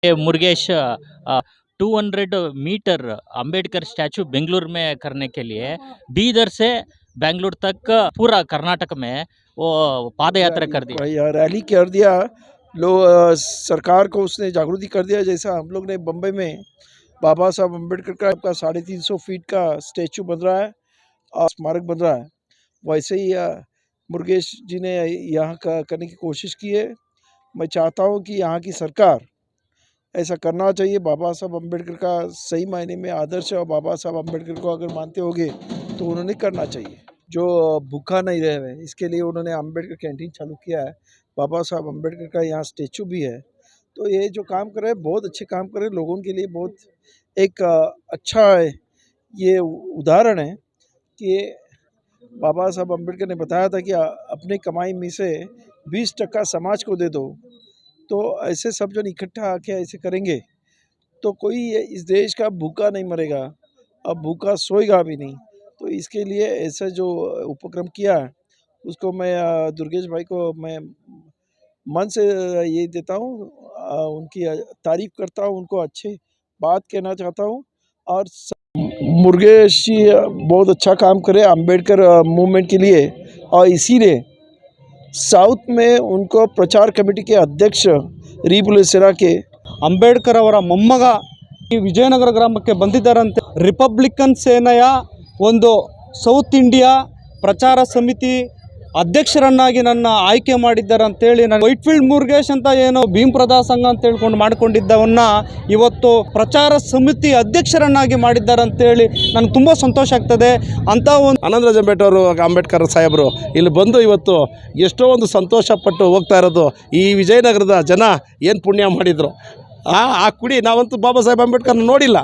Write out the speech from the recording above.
Murgesh 200 metre Ambedkar statue Bengaluru में करने के लिए बीदर से बेंगलुरु तक पूरा कर्नाटक में वो पाद यात्रा कर दी। रैली कर दिया। सरकार को उसने जागृति कर दिया। जैसा हम लोग ने बम्बई में बाबा साहब अम्बेडकर का 350 फीट का स्टैचू बन रहा है और स्मारक बन रहा है, वैसे ही मुर्गेश जी ने यहाँ का करने की कोशिश की है। मैं चाहता हूँ कि यहाँ की सरकार ऐसा करना चाहिए। बाबा साहब अम्बेडकर का सही मायने में आदर्श है और बाबा साहब अम्बेडकर को अगर मानते होंगे तो उन्होंने करना चाहिए। जो भूखा नहीं रहे, इसके लिए उन्होंने अम्बेडकर कैंटीन चालू किया है। बाबा साहब अम्बेडकर का यहाँ स्टेचू भी है। तो ये जो काम कर रहे हैं बहुत अच्छे काम कर रहे हैं, लोगों के लिए बहुत एक अच्छा ये उदाहरण है कि बाबा साहब अम्बेडकर ने बताया था कि अपने कमाई में से 20% समाज को दे दो। तो ऐसे सब जन इकट्ठा आके ऐसे करेंगे तो कोई इस देश का भूखा नहीं मरेगा, अब भूखा सोएगा भी नहीं। तो इसके लिए ऐसा जो उपक्रम किया है उसको मैं दुर्गेश भाई को मैं मन से ये देता हूँ, उनकी तारीफ करता हूँ, उनको अच्छे बात कहना चाहता हूँ। और मुर्गेश जी बहुत अच्छा काम करे अम्बेडकर मूवमेंट के लिए, और इसीलिए साउथ में उनको प्रचार कमेटी के अध्यक्ष ರೀಪುಲೇಸರ के ಅಂಬೇಡ್ಕರ್ ಅವರ ಮೊಮ್ಮಗ ಈ ವಿಜಯನಗರ ಗ್ರಾಮಕ್ಕೆ ಬಂದಿದ್ದಾರಂತೆ. ರಿಪಬ್ಲಿಕನ್ ಸೇನೆಯ ಒಂದು ಸೌತ್ ಇಂಡಿಯಾ ಪ್ರಚಾರ ಸಮಿತಿ ಅಧ್ಯಕ್ಷರನ್ನಾಗಿ ನನ್ನ ಆಯ್ಕೆ ಮಾಡಿದ್ದಾರೆ ಅಂತೇಳಿ ನಾನು ವೈಟ್ಫೀಲ್ಡ್ ಮುರುಗೇಶ್ ಅಂತ ಏನೋ ಭೀಮಪ್ರದಾ ಸಂಘ ಅಂತ ಹೇಳ್ಕೊಂಡು ಮಾಡ್ಕೊಂಡಿದ್ದವನ್ನ ಇವತ್ತು ಪ್ರಚಾರ ಸಮಿತಿ ಅಧ್ಯಕ್ಷರನ್ನಾಗಿ ಮಾಡಿದ್ದಾರೆ ಅಂತೇಳಿ ನನಗೆ ತುಂಬ ಸಂತೋಷ ಆಗ್ತದೆ. ಅಂತ ಒಂದು ಆನಂದರಾಜ ಅವರು ಅಂಬೇಡ್ಕರ್ ಸಾಹೇಬರು ಇಲ್ಲಿ ಬಂದು ಇವತ್ತು ಎಷ್ಟೋ ಒಂದು ಸಂತೋಷಪಟ್ಟು ಹೋಗ್ತಾ ಇರೋದು. ಈ ವಿಜಯನಗರದ ಜನ ಏನು ಪುಣ್ಯ ಮಾಡಿದರು. ಆ ಕುಡಿ ನಾವಂತೂ ಬಾಬಾ ಸಾಹೇಬ್ ಅಂಬೇಡ್ಕರ್ನ ನೋಡಿಲ್ಲ.